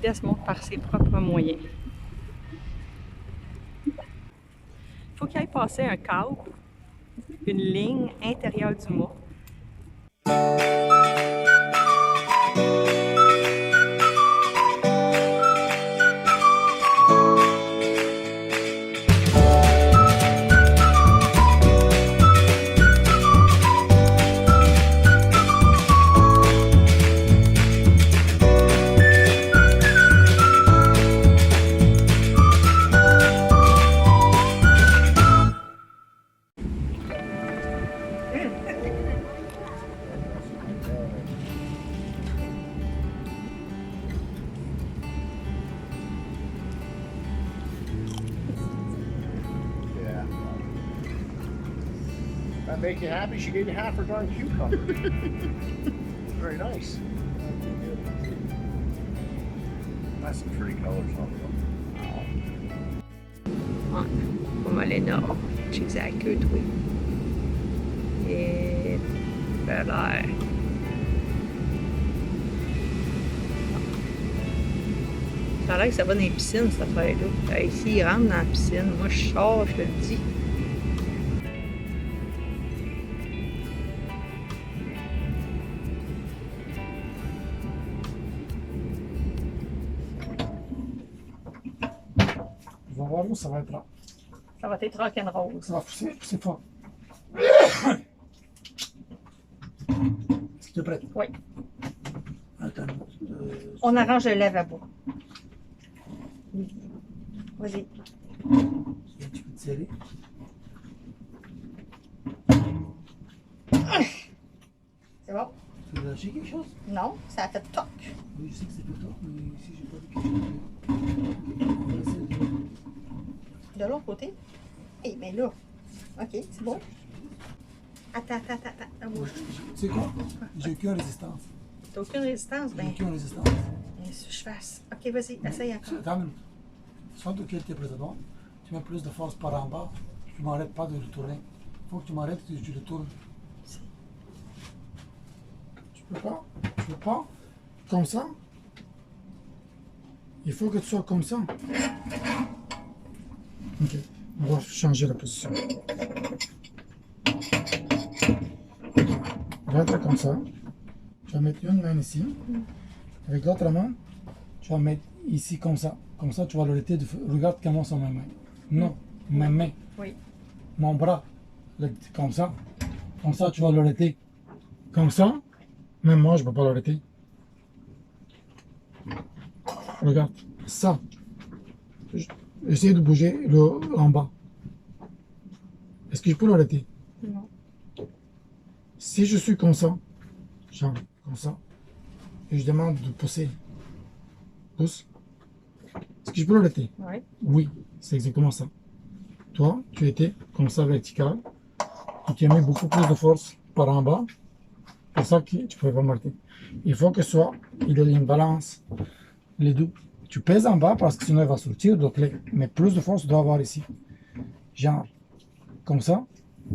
vitesse monte par ses propres moyens. Il faut qu'il aille passer un câble, une ligne intérieure du mât. That make you happy? She gave you half her darn cucumber. Very nice. That's some pretty colors on them. Malina, cheese à queue oui. Et bel air. Ça a l'air que ça va dans les piscines, cette affaire-là. Ici, il rentre dans la piscine. Moi, je sors, je te le dis. On va voir où ça va être là. Ça va être rock'n'roll. Ça va pousser fort. Est-ce que tu es prête? Oui. Attends. On arrange le lavabo. Vas-y. Tu peux te serrer. C'est bon? Tu veux lâcher quelque chose? Non, ça a fait toc. Oui, je sais que c'est fait tard, mais si j'ai pas vu quelque chose. On va essayer de... De l'autre côté? Eh bien là. OK, c'est bon. Attends. Tu sais quoi? J'ai aucune résistance. T'as aucune résistance? J'ai Ben, aucune résistance. qu'est-ce que je fasse? OK, vas-y, essaye encore. Attends une minute. Soit de quel t'es précédent, tu mets plus de force par en bas, tu m'arrêtes pas de le tourner. Il faut que tu m'arrêtes et que tu le tournes. Tu peux pas, comme ça. Il faut que tu sois comme ça. Ok, on va changer la position. On va être comme ça. Tu vas mettre une main ici. Avec l'autre main, tu vas mettre ici comme ça. Comme ça, tu vas l'arrêter de... Regarde comment sont mes mains. Non, mes mains. Oui. Mon bras, comme ça. Comme ça, tu vas l'arrêter. Comme ça. Même moi, je ne peux pas l'arrêter. Regarde, ça. Essaye de bouger en bas. Est-ce que je peux l'arrêter? Non. Si je suis comme ça, genre comme ça, et je demande de pousser, pousse, est-ce que je peux l'arrêter? Oui. Oui, c'est exactement ça. Toi, tu étais comme ça vertical, et tu as mis beaucoup plus de force par en bas, pour ça que tu ne pouvais pas m'arrêter. Il faut que soit, il y ait une balance, les deux. Tu pèses en bas parce que sinon il va sortir, donc mais plus de force doit avoir ici. Genre, comme ça,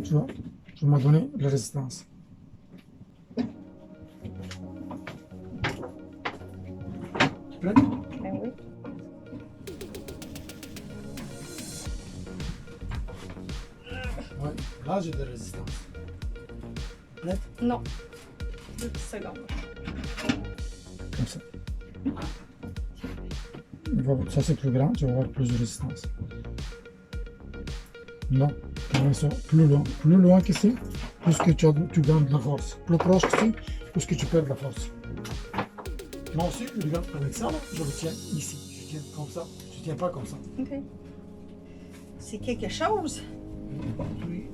tu vois, tu m'as donné la résistance. Tu es prête? Ben oui. Ouais, là j'ai de la résistance. Prête? Non. 2 petites secondes. Comme ça. Ça c'est plus grand, tu vas avoir plus de résistance. Non, plus loin qu'ici, plus que tu gagnes de la force. Plus proche qu'ici, plus que tu perds de la force. Moi aussi, regarde, avec ça, là, je le tiens ici. Je tiens comme ça, je ne tiens pas comme ça. OK. C'est quelque chose? Oui.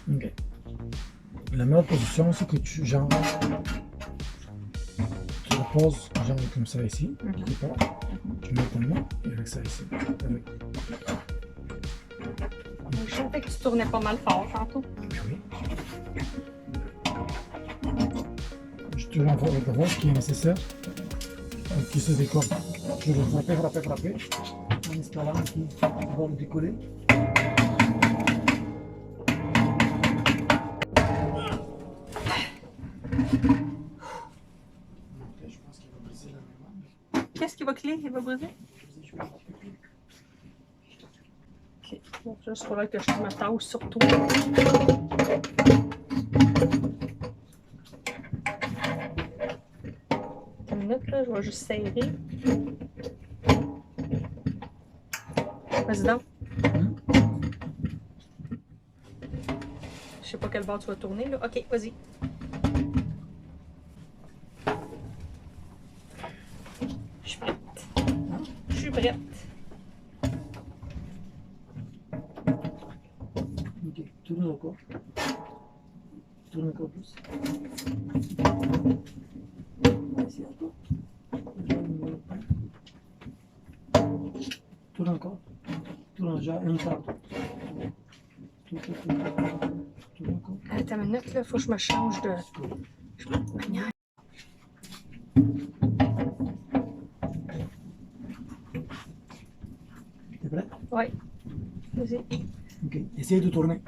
Ok. La meilleure position, c'est que tu, genre, tu le poses jamais comme ça ici. Tu prépares. Tu mets ta main et avec ça ici. Avec. Je sentais que tu tournais pas mal fort tantôt. Oui. Je tourne avec la force qui est nécessaire. Qui se décolle. Je vais frapper. En espérant qu'il va le décoller. Je pense qu'il va briser la mémoire. Qu'est-ce qui va cler? Il va briser? Ok. Bon, juste il faudrait que je me tasse sur toi. Une minute, là, je vais juste serrer. Vas-y donc. Je sais pas quel bord tu vas tourner, là. Ok, vas-y. Je suis prête. Je suis prête. Ok, tourne encore. Tourne encore plus. Ici encore. Tourne encore. Tourne déjà une part. Tourne encore. Attends une minute, là, faut que je me change de manière. T'es prêt? Oui. Vas-y. Ok, essaye de tourner.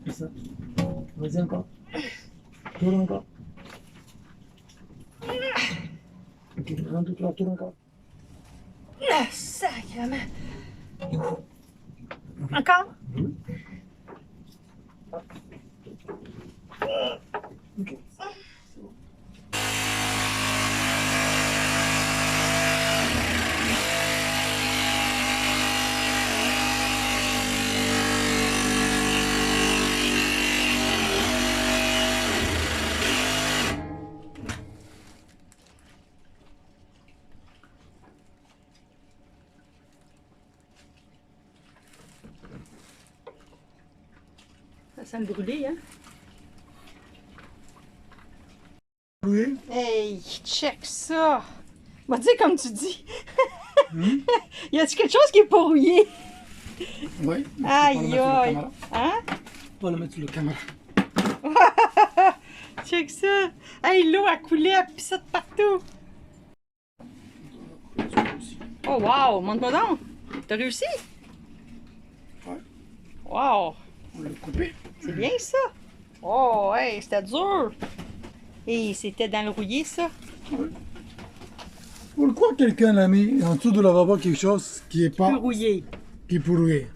C'est ça. Vas-y encore. Tourne encore. Ok, un, deux, trois, tourne encore. Ah, sacrément. Encore? Oui. Ok. C'est bon. Ça sent le brûlé, hein? Oui. Hey, check ça! Va dire comme tu dis. Hmm? Y a-tu quelque chose qui est pas rouillé? Oui. Aïe, aïe. Hein? Pas le mettre sur le caméra. Check ça! Hey, l'eau a coulé, elle pissait partout! Oh, wow! Montre-moi donc! T'as réussi? Ouais. Wow! On l'a coupé. C'est bien ça! Oh, hey, c'était dur! Et c'était dans le rouillé, ça? Pourquoi quelqu'un l'a mis en dessous de lavabo quelque chose qui est pas Plus rouillé. qui est pour rouiller?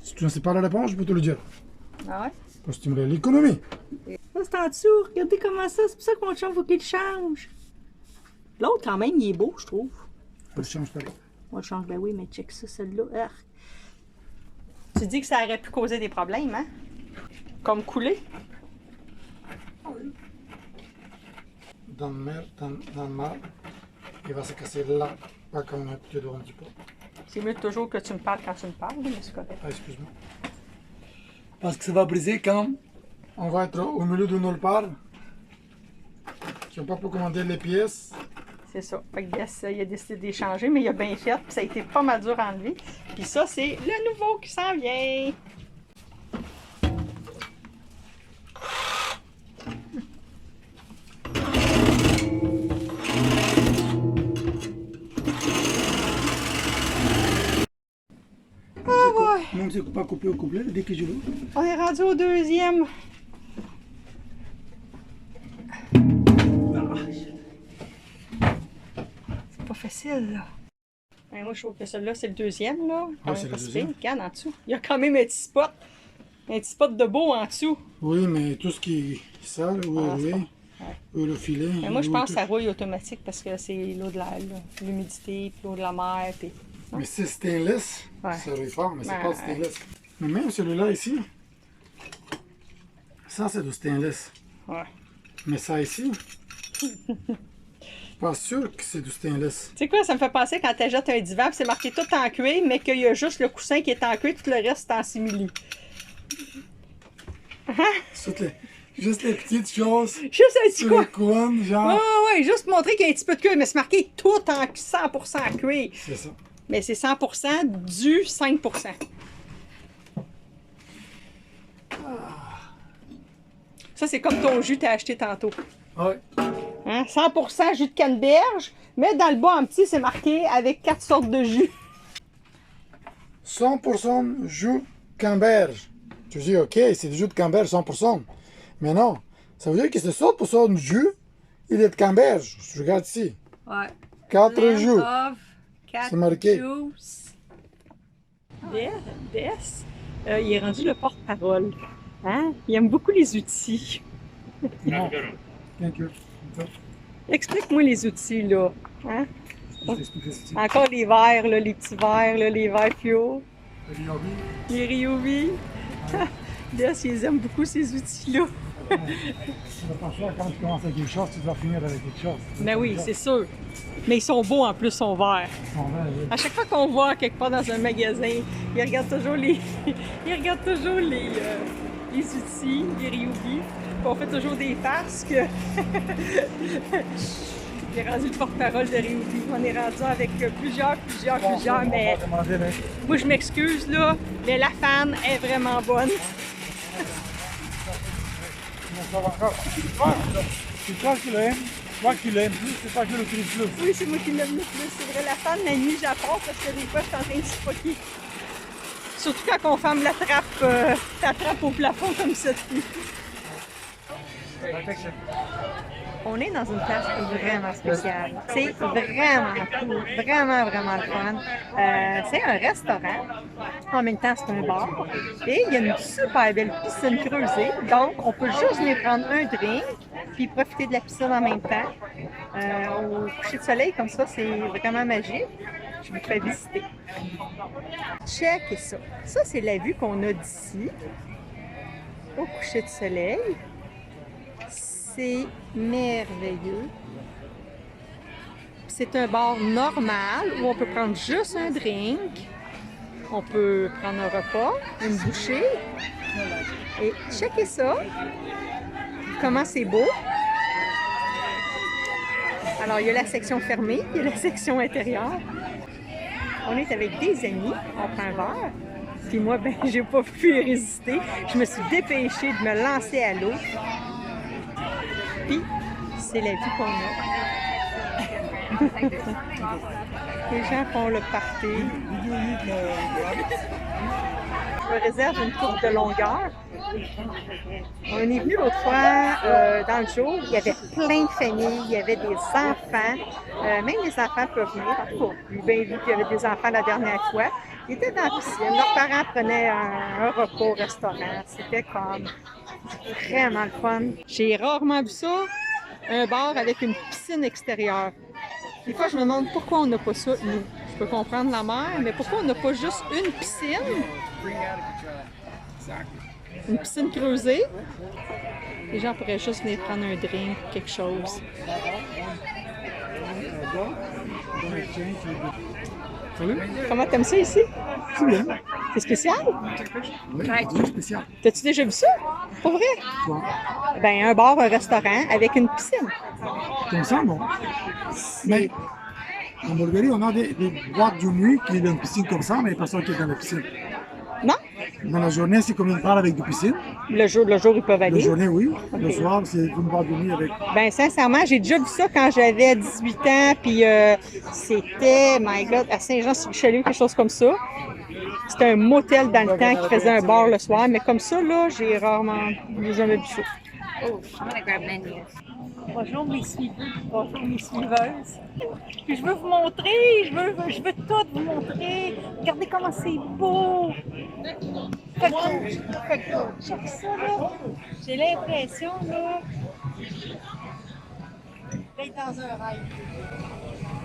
Si tu ne sais pas la réponse, je peux te le dire. Ah ouais? Pour stimuler l'économie. Ça, c'est en dessous. Regardez comment ça. C'est pour ça que mon chum, faut qu'il change. L'autre, quand même, il est beau, je trouve. Je change pas. On le change, ben oui, mais check ça, celle-là. Arc. Tu dis que ça aurait pu causer des problèmes, hein? Comme couler? Dans le mar, il va se casser là, pas comme un petit doigt un petit peu. C'est mieux toujours que tu me parles quand tu me parles, mais c'est correct. Ah, excuse-moi. Parce que ça va briser quand on va être au milieu de nulle part, qui n'ont pas pu commander les pièces. C'est ça. Fait que Guess, il a décidé d'échanger, mais il a bien fait, puis ça a été pas mal dur à enlever. Puis ça, c'est le nouveau qui s'en vient. Ah ouais! Même si c'est pas coupé au couplet, dès que je l'ouvre. On est rendu au deuxième. C'est pas facile, là. Ben, moi, je trouve que celui-là, c'est le deuxième, là. Quand même c'est pas le si deuxième. pire. Regarde en dessous. Il y a quand même un petit spot. Un petit spot de beau en dessous. Oui, mais tout ce qui est sale, ou Ah, c'est rouillé, Ouais. ou le filet. Mais moi, je ou pense que tout. ça rouille automatique parce que c'est l'eau de l'humidité, puis l'eau de la mer. Puis... Mais c'est stainless, Ouais. ça rouille fort, mais c'est Ouais, pas ouais. stainless. Mais même celui-là ici, ça c'est du stainless. Ouais. Mais ça ici, pas sûr que c'est du stainless. Tu sais quoi, ça me fait penser quand tu jettes un divan, puis c'est marqué tout en cuir, mais qu'il y a juste le coussin qui est en cuir, tout le reste est en simili. Juste les petites choses. Juste un petit Sur quoi. le coin, genre. Ouais, juste montrer qu'il y a un petit peu de cuir, mais c'est marqué tout en 100% cuir. C'est ça. Mais c'est 100% du 5%. Ça, c'est comme ton jus que tu as acheté tantôt. Ouais. Hein? 100% jus de canneberge, mais dans le bas en petit, c'est marqué avec 4 sortes de jus. 100% jus canneberge. Tu dis, ok, c'est du jus de canneberge 100%. Mais non, ça veut dire que ce 100% de jus, il est de canneberge. Je regarde ici. Ouais. 4 jus. C'est marqué. Des, il est rendu le porte-parole. Hein? Il aime beaucoup les outils. Non. Thank you. Explique-moi les outils, là. Hein? Je t'explique les outils. Encore les verres, là, les petits verres, là, les verres fluo. Les Ryobi. Des, ils aiment beaucoup ces outils-là. Tu vas pas faire quand tu commences avec quelque chose, tu dois finir avec quelque chose. Mais oui, c'est sûr. Mais ils sont beaux en plus, son verre. À chaque fois qu'on voit quelque part dans un magasin, ils regardent toujours les, les outils, les Ryobi. On fait toujours des farces que il est rendu le porte-parole de Ryobi. On est rendu avec plusieurs, mais moi je m'excuse là, mais la fan est vraiment bonne. C'est toi qui l'aimes, toi qui l'aimes plus, c'est toi qui l'utilise plus. Oui, c'est moi qui l'aime le plus. C'est vrai, la fan la nuit, j'apporte parce que des fois, je suis en train de suffoquer. Surtout quand on ferme la trappe au plafond comme ça. On est dans une place vraiment spéciale. C'est vraiment cool, vraiment le fun. C'est un restaurant, en même temps c'est un bar, et il y a une super belle piscine creusée, donc on peut juste venir prendre un drink, puis profiter de la piscine en même temps. Au coucher de soleil, comme ça, c'est vraiment magique. Je vous fais visiter. Checkez ça. Ça, c'est la vue qu'on a d'ici, au coucher de soleil. C'est merveilleux. C'est un bar normal où on peut prendre juste un drink, on peut prendre un repas, une bouchée. Et checkez ça, comment c'est beau. Alors, il y a la section fermée, il y a la section intérieure. On est avec des amis, on prend un verre. Puis moi, ben, j'ai pas pu résister. Je me suis dépêchée de me lancer à l'eau. Puis, c'est la vie qu'on a. Les gens font le party. Je me réserve une courbe de longueur. On est venu l'autre fois, dans le jour, il y avait plein de familles, il y avait des enfants. Même les enfants peuvent venir. En tout cas, j'ai bien vu qu'il y avait des enfants la dernière fois. Ils étaient dans la piscine. Leurs parents prenaient un repas au restaurant. C'était comme vraiment le fun. J'ai rarement vu ça, un bar avec une piscine extérieure. Des fois, je me demande pourquoi on n'a pas ça, nous. Je peux comprendre la mer, mais pourquoi on n'a pas juste une piscine? Une piscine creusée. Les gens pourraient juste venir prendre un drink, quelque chose. Comment t'aimes ça ici? C'est bien. C'est spécial? Oui, c'est spécial. T'as-tu déjà vu ça? Pour vrai? Quoi? Ben, un bar, un restaurant avec une piscine. Comme ça, non? Mais en Bulgarie, on a des boîtes de nuit qui ont une piscine comme ça, mais il n'y a personne qui est dans la piscine. Non? Dans la journée, c'est comme une part avec des piscines. Le jour, ils peuvent La aller. journée, oui. Ok. Le soir, c'est une boîte de nuit avec. Ben, sincèrement, j'ai déjà vu ça quand j'avais 18 ans, puis c'était, my God, à Saint-Jean-sur-Richelieu, quelque chose comme ça. C'était un motel dans le temps qui faisait un bar le soir, mais comme ça, là, j'ai jamais vu ça. Oh, I'm gonna grab menus. Bonjour mes suiveuses. Puis je veux vous montrer, je veux tout vous montrer. Regardez comment c'est beau. Check ça là. J'ai l'impression là d'être dans un rêve.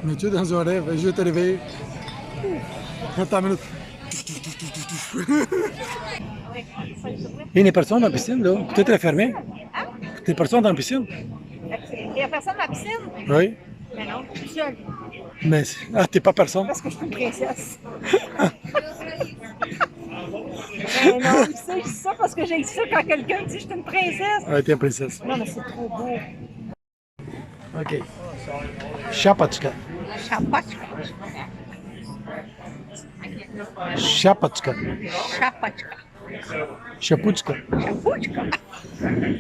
Mais tu es dans un rêve, je vais te réveiller. Attends une minute. Il y a une personne dans la piscine, là. Peut-être elle est fermée. Hein? Il y a une personne dans la piscine. Il n'y a personne dans la piscine? Oui. Mais non, je suis seule. Mais t'es pas personne. Parce que je suis une princesse. Ben non, c'est ça parce que j'ai ça quand quelqu'un dit que je suis une princesse. Ouais, t'es une princesse. Non, mais c'est trop beau. Ok. Шапочка. Chapachka. Шапочка. Chapachka. Шапочка. Chapouchka.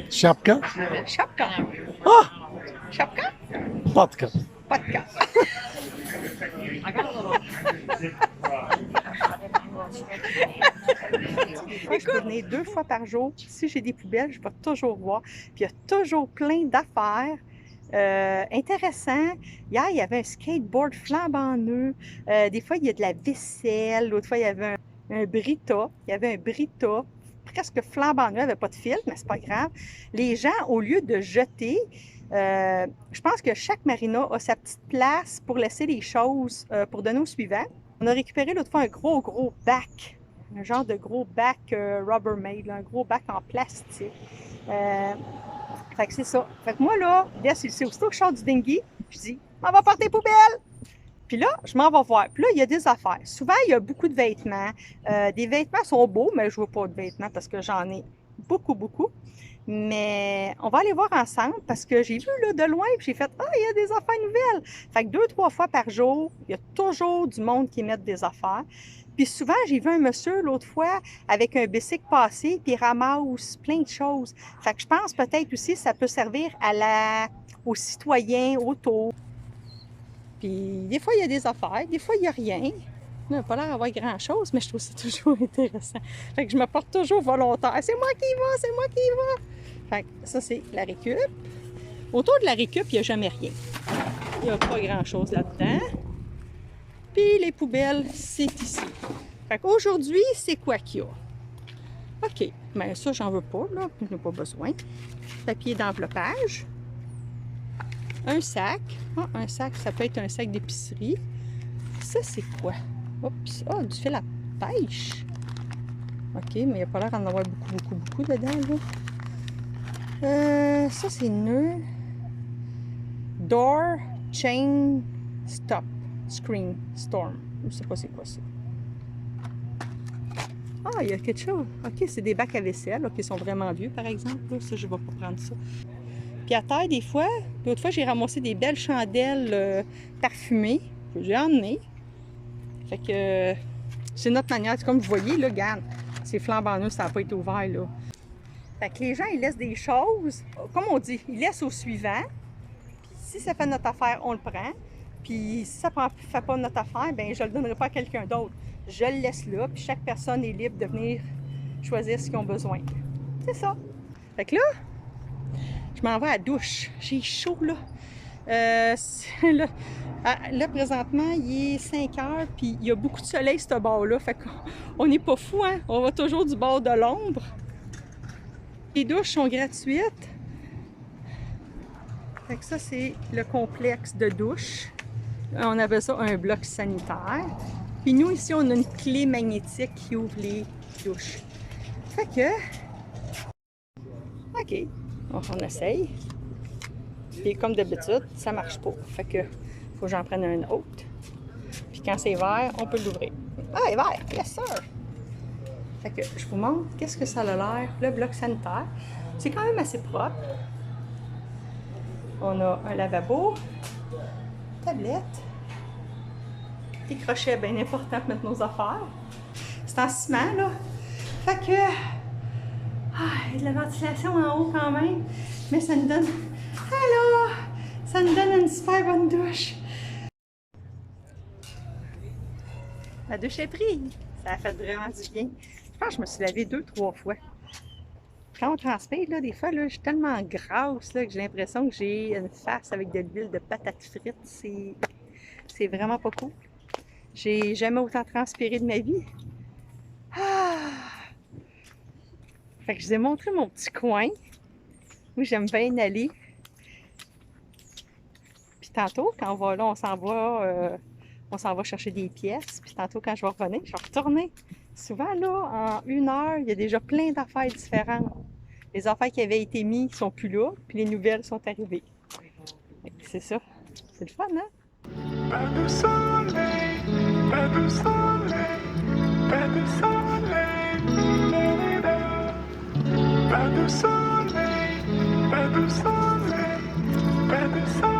Шапка. Chapka. Ah! Chapka. Патка. Patka. Je peux venir 2 fois par jour. Si j'ai des poubelles, je vais toujours voir. Puis il y a toujours plein d'affaires intéressantes. Hier, il y avait un skateboard flambant neuf. Des fois, il y a de la vaisselle. L'autre fois, il y avait un Brita. Il y avait un Brita presque flambant neuf. Il n'y avait pas de fil, mais c'est pas grave. Les gens, au lieu de jeter, je pense que chaque marina a sa petite place pour laisser les choses pour donner au suivant. On a récupéré l'autre fois un gros bac, un genre de gros bac Rubbermaid, un gros bac en plastique. Fait que c'est ça. Fait que moi là, c'est aussitôt que je sors du dinghy, je dis, on va porter poubelle! Puis là, je m'en vais voir. Puis là, il y a des affaires. Souvent, il y a beaucoup de vêtements. Des vêtements sont beaux, mais je ne veux pas de vêtements parce que j'en ai beaucoup. Mais on va aller voir ensemble parce que j'ai vu là, de loin puis j'ai fait « Ah, il y a des affaires nouvelles! » Fait que 2-3 fois par jour, il y a toujours du monde qui met des affaires. Puis souvent, j'ai vu un monsieur l'autre fois avec un bicycle passé puis il ramasse plein de choses. Fait que je pense peut-être aussi que ça peut servir aux citoyens autour. Puis des fois, il y a des affaires, des fois, il n'y a rien. Il n'a pas l'air d'avoir grand-chose, mais je trouve ça toujours intéressant. Fait que je me porte toujours volontaire. C'est moi qui y va, c'est moi qui y va. Fait que ça, c'est la récup. Autour de la récup, il n'y a jamais rien. Il n'y a pas grand-chose là-dedans. Puis les poubelles, c'est ici. Fait qu'aujourd'hui, c'est quoi qu'il y a? OK, mais ça, j'en veux pas, là. Je n'ai pas besoin. Papier d'enveloppage. Un sac. Ah, un sac, ça peut être un sac d'épicerie. Ça, c'est quoi? Oups! Ah, du fil à pêche. OK, mais il n'y a pas l'air d'en avoir beaucoup dedans, là. Ça, c'est nœud. Door, chain, stop, screen, storm. Je ne sais pas c'est quoi ça. Ah, il y a quelque chose. OK, c'est des bacs à vaisselle, là, qui sont vraiment vieux, par exemple. Là. Ça, je ne vais pas prendre ça. Puis à terre, des fois, l'autre fois, j'ai ramassé des belles chandelles parfumées que j'ai emmenées. Fait que c'est notre manière. Comme vous voyez, là, regarde, c'est flambant neuf, ça n'a pas été ouvert, là. Fait que les gens, ils laissent des choses, comme on dit, ils laissent au suivant. Puis si ça fait notre affaire, on le prend. Puis si ça ne fait pas notre affaire, bien, je ne le donnerai pas à quelqu'un d'autre. Je le laisse là, puis chaque personne est libre de venir choisir ce qu'ils ont besoin. C'est ça. Fait que là, je m'en vais à la douche. J'ai chaud, là. Là, présentement, il est 5 heures, puis il y a beaucoup de soleil, ce bord-là. Fait qu'on n'est pas fou, hein? On va toujours du bord de l'ombre. Les douches sont gratuites. Fait que ça, c'est le complexe de douche. On appelle ça un bloc sanitaire. Puis nous, ici, on a une clé magnétique qui ouvre les douches. Fait que... OK. On essaye. Puis comme d'habitude, ça marche pas. Fait que faut que j'en prenne un autre. Puis quand c'est vert, on peut l'ouvrir. Ah, il est vert! Yes, sir! Fait que je vous montre qu'est-ce que ça a l'air, le bloc sanitaire. C'est quand même assez propre. On a un lavabo, tablette, des crochets bien importants pour mettre nos affaires. C'est en ciment, là. Fait que... il y a de la ventilation en haut quand même, mais ça nous donne... Allô! Ça nous donne une super bonne douche. La douche est prise. Ça a fait vraiment du bien. Je pense que je me suis lavée 2-3 fois. Quand on transpire, là, des fois, là, je suis tellement grasse là, que j'ai l'impression que j'ai une face avec de l'huile de patates frites. C'est vraiment pas cool. J'ai jamais autant transpiré de ma vie. Fait que je vous ai montré mon petit coin où j'aime bien aller. Puis tantôt, quand on va là, on s'en va chercher des pièces. Puis tantôt, quand je vais revenir, je vais retourner. Souvent, là, en 1 heure, il y a déjà plein d'affaires différentes. Les affaires qui avaient été mises ne sont plus là, puis les nouvelles sont arrivées. C'est ça. C'est le fun, hein? Pas de soleil, pas de soleil, pas de soleil. du soleil, pas de soleil, pas de soleil.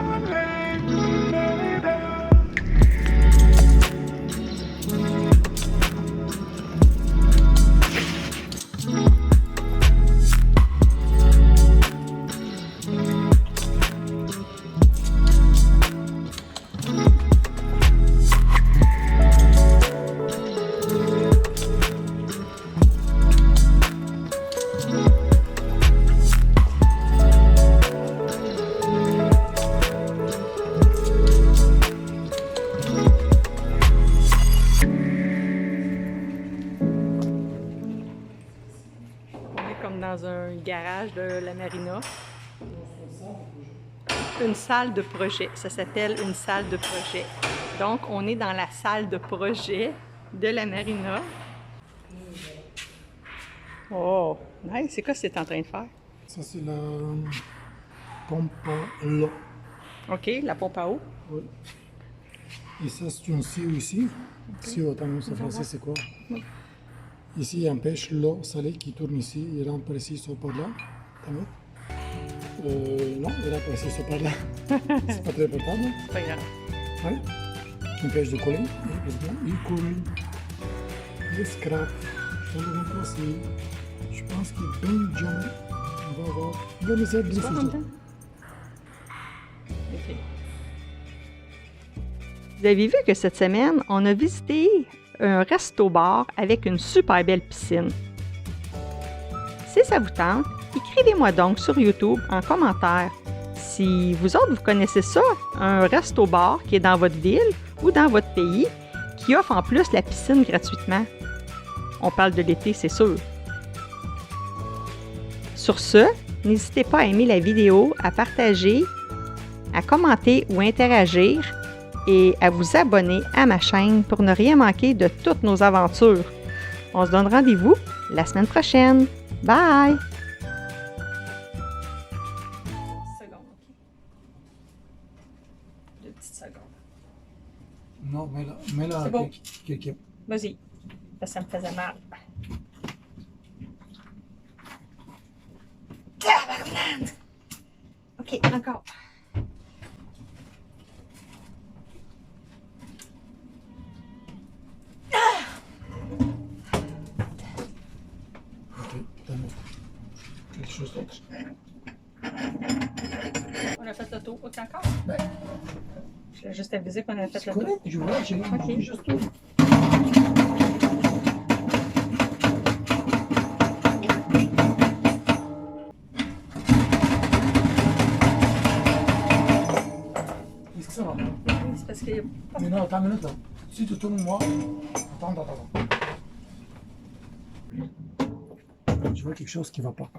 Dans un garage de la marina. Une salle de projet. Ça s'appelle une salle de projet. Donc, on est dans la salle de projet de la marina. Oh, nice. C'est quoi que c'est en train de faire? Ça, c'est la pompe à l'eau. OK, la pompe à eau. Oui. Et ça, c'est une scie ici. Scie, attends, en français, c'est quoi? Ici, on pêche l'eau salée qui tourne ici. Il rentre ici, sur par là. Non, il rentre ici, sur par là. C'est pas très portable. C'est pas grave. Oui. On pêche de coller. Il coule. Il scrape. Je vais le remplacer. Je pense qu'il est bien jaune. On va voir. Il va me servir de photo. OK. Vous avez vu que cette semaine, on a visité un resto-bar avec une super belle piscine. Si ça vous tente, écrivez-moi donc sur YouTube en commentaire si vous autres, vous connaissez ça, un resto-bar qui est dans votre ville ou dans votre pays qui offre en plus la piscine gratuitement. On parle de l'été, c'est sûr. Sur ce, n'hésitez pas à aimer la vidéo, à partager, à commenter ou interagir et à vous abonner à ma chaîne pour ne rien manquer de toutes nos aventures. On se donne rendez-vous la semaine prochaine. Bye! Deux petites secondes. Non, mets-la C'est bon. quelqu'un. Vas-y, ça me faisait mal. OK, encore. Ok, t'as mis quelque chose d'autre. On a fait le tour. OK, encore? Ben, Je l'ai juste avisé qu'on avait fait c'est le tour. correct, je vois, j'ai Ok. juste tout. Est-ce que ça va? C'est parce que... Mais non, attends une minute là. Si tu tournes moi. Attends. Je vois quelque chose qui va pas.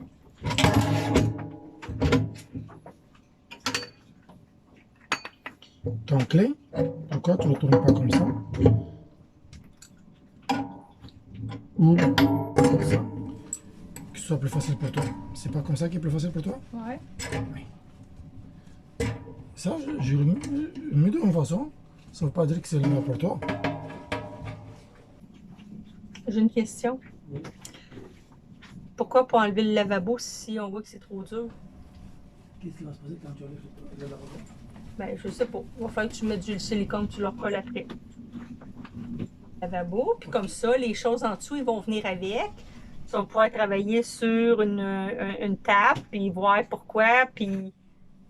Ton clé, pourquoi tu ne le tournes pas comme ça? Ou comme ça? Que ce soit plus facile pour toi. C'est pas comme ça qui est plus facile pour toi? Ouais. Ça, je le mets de une façon. Ça ne veut pas dire que c'est le meilleur pour toi. J'ai une question. Oui. Pourquoi pas enlever le lavabo si on voit que c'est trop dur? Qu'est-ce qui va se passer quand tu enlèves le lavabo? Ben, je sais pas. Il va falloir que tu mettes du silicone, tu le recolles après. Lavabo, puis comme ça, les choses en dessous, ils vont venir avec. Tu vas pouvoir travailler sur une table, puis voir pourquoi, puis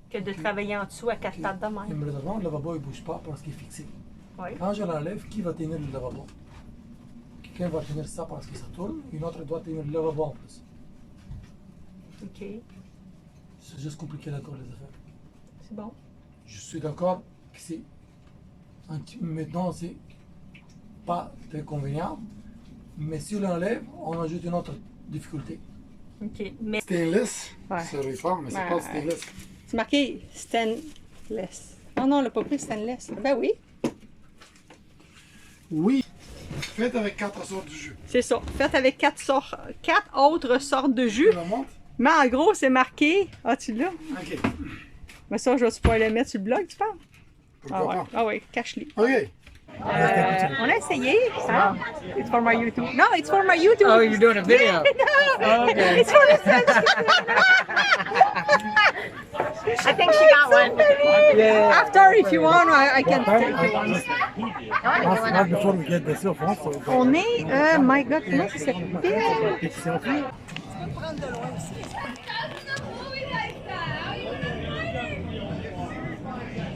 que de travailler en dessous à quatre pattes de Mais même. malheureusement, le lavabo ne bouge pas parce qu'il est fixé. Oui. Quand je l'enlève, qui va tenir le lavabo? Quelqu'un va tenir ça parce que ça tourne, une autre doit tenir le lavabo en plus. OK. C'est juste compliqué d'accord les affaires. C'est bon. Je suis d'accord que c'est maintenant c'est pas très convenient, mais si on l'enlève, on ajoute une autre difficulté. OK. Mais Stainless, Ouais. c'est réforme, mais c'est pas stainless. c'est marqué stainless. Non, non, on l'a pas pris stainless. Ben oui. Oui, faites avec 4 sortes de jus. C'est ça. Fait avec quatre autres sortes de jus. Tu la montres? Mais en gros, c'est marqué. Ah, tu l'as? Ok. Mais ça, je vais pouvoir le mettre sur le blog, tu penses? Pourquoi Ah ouais. pas? Ah ouais, cache-les. Ok. On a essayé. Hein? It's for my YouTube. No, it's for my YouTube. Oh, you're doing a video. No, Okay. it's for the I think she got one. Yeah. After, if you want, I can What take time? one. Not before we get the cell phone. So On est, my God, comment ça s'appelle?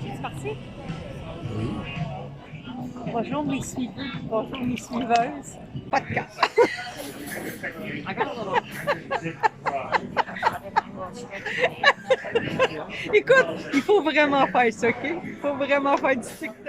C'est parti? Bonjour mes suiveurs, bonjour mes suiveuses. Pas de cas. Écoute, il faut vraiment faire ça, OK? Il faut vraiment faire du TikTok.